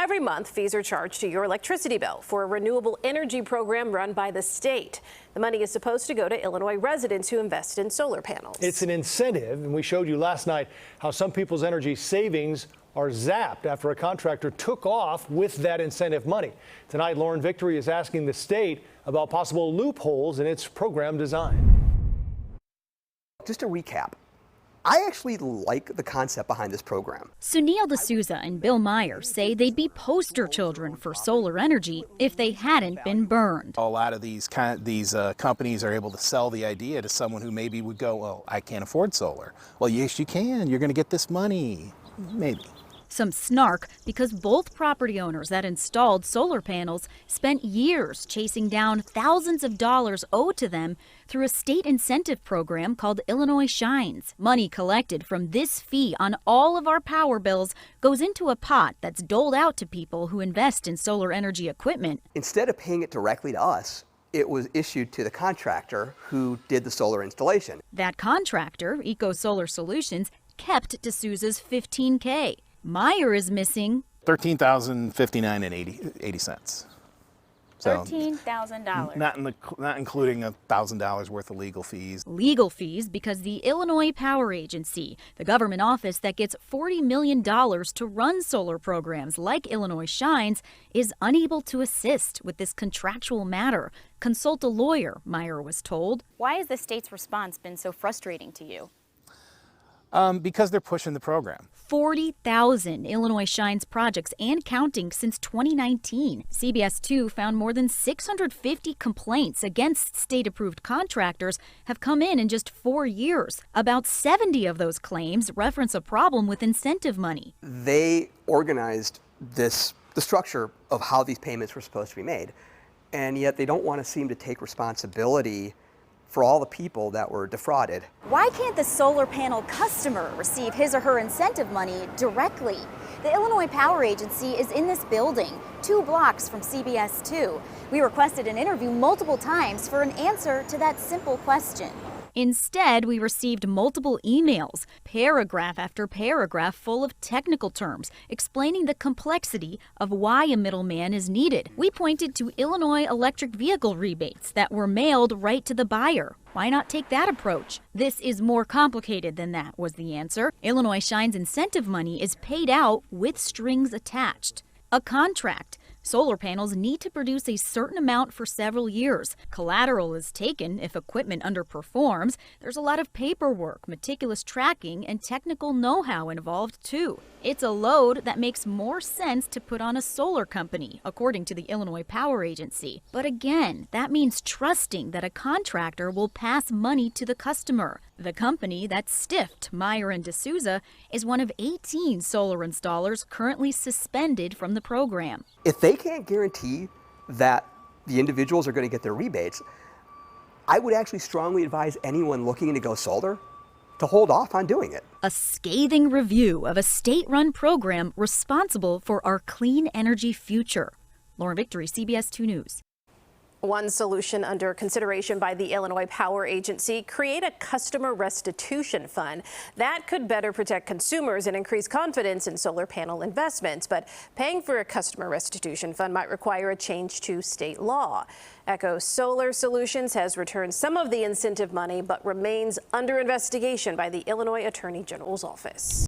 Every month, fees are charged to your electricity bill for a renewable energy program run by the state. The money is supposed to go to Illinois residents who invest in solar panels. It's an incentive, and we showed you last night how some people's energy savings are zapped after a contractor took off with that incentive money. Tonight, Lauren Victory is asking the state about possible loopholes in its program design. Just to recap, I actually like the concept behind this program. Sunil D'Souza and Bill Myers say they'd be poster children for solar energy if they hadn't been burned. A lot of these companies are able to sell the idea to someone who maybe would go, well, I can't afford solar. Well, yes, you can. You're going to get this money. Maybe. Some snark because both property owners that installed solar panels spent years chasing down thousands of dollars owed to them through a state incentive program called Illinois Shines. Money collected from this fee on all of our power bills goes into a pot that's doled out to people who invest in solar energy equipment. Instead of paying it directly to us, it was issued to the contractor who did the solar installation. That contractor, Eco Solar Solutions, kept D'Souza's $15K. Meyer is missing $13,059.80. So $13,000. Not including $1,000 worth of legal fees. Legal fees because the Illinois Power Agency, the government office that gets $40 million to run solar programs like Illinois Shines, is unable to assist with this contractual matter. Consult a lawyer, Meyer was told. Why has the state's response been so frustrating to you? Because they're pushing the program. 40,000 Illinois Shines projects and counting since 2019. CBS 2 found more than 650 complaints against state-approved contractors have come in just 4 years. About 70 of those claims reference a problem with incentive money. They organized the structure of how these payments were supposed to be made, and yet they don't want to seem to take responsibility for all the people that were defrauded. Why can't the solar panel customer receive his or her incentive money directly? The Illinois Power Agency is in this building, 2 blocks from CBS 2. We requested an interview multiple times for an answer to that simple question. Instead, we received multiple emails, paragraph after paragraph full of technical terms, explaining the complexity of why a middleman is needed. We pointed to Illinois electric vehicle rebates that were mailed right to the buyer. Why not take that approach? This is more complicated than that, was the answer. Illinois Shines incentive money is paid out with strings attached. A contract. Solar panels need to produce a certain amount for several years. Collateral is taken if equipment underperforms. There's a lot of paperwork, meticulous tracking, and technical know-how involved too. It's a load that makes more sense to put on a solar company, according to the Illinois Power Agency. But again, that means trusting that a contractor will pass money to the customer. The company that stiffed Meyer and D'Souza is one of 18 solar installers currently suspended from the program. If they can't guarantee that the individuals are going to get their rebates, I would actually strongly advise anyone looking to go solar to hold off on doing it. A scathing review of a state-run program responsible for our clean energy future. Lauren Victory, CBS 2 News. One solution under consideration by the Illinois Power Agency: create a customer restitution fund that could better protect consumers and increase confidence in solar panel investments. But paying for a customer restitution fund might require a change to state law. Eco Solar Solutions has returned some of the incentive money, but remains under investigation by the Illinois Attorney General's office.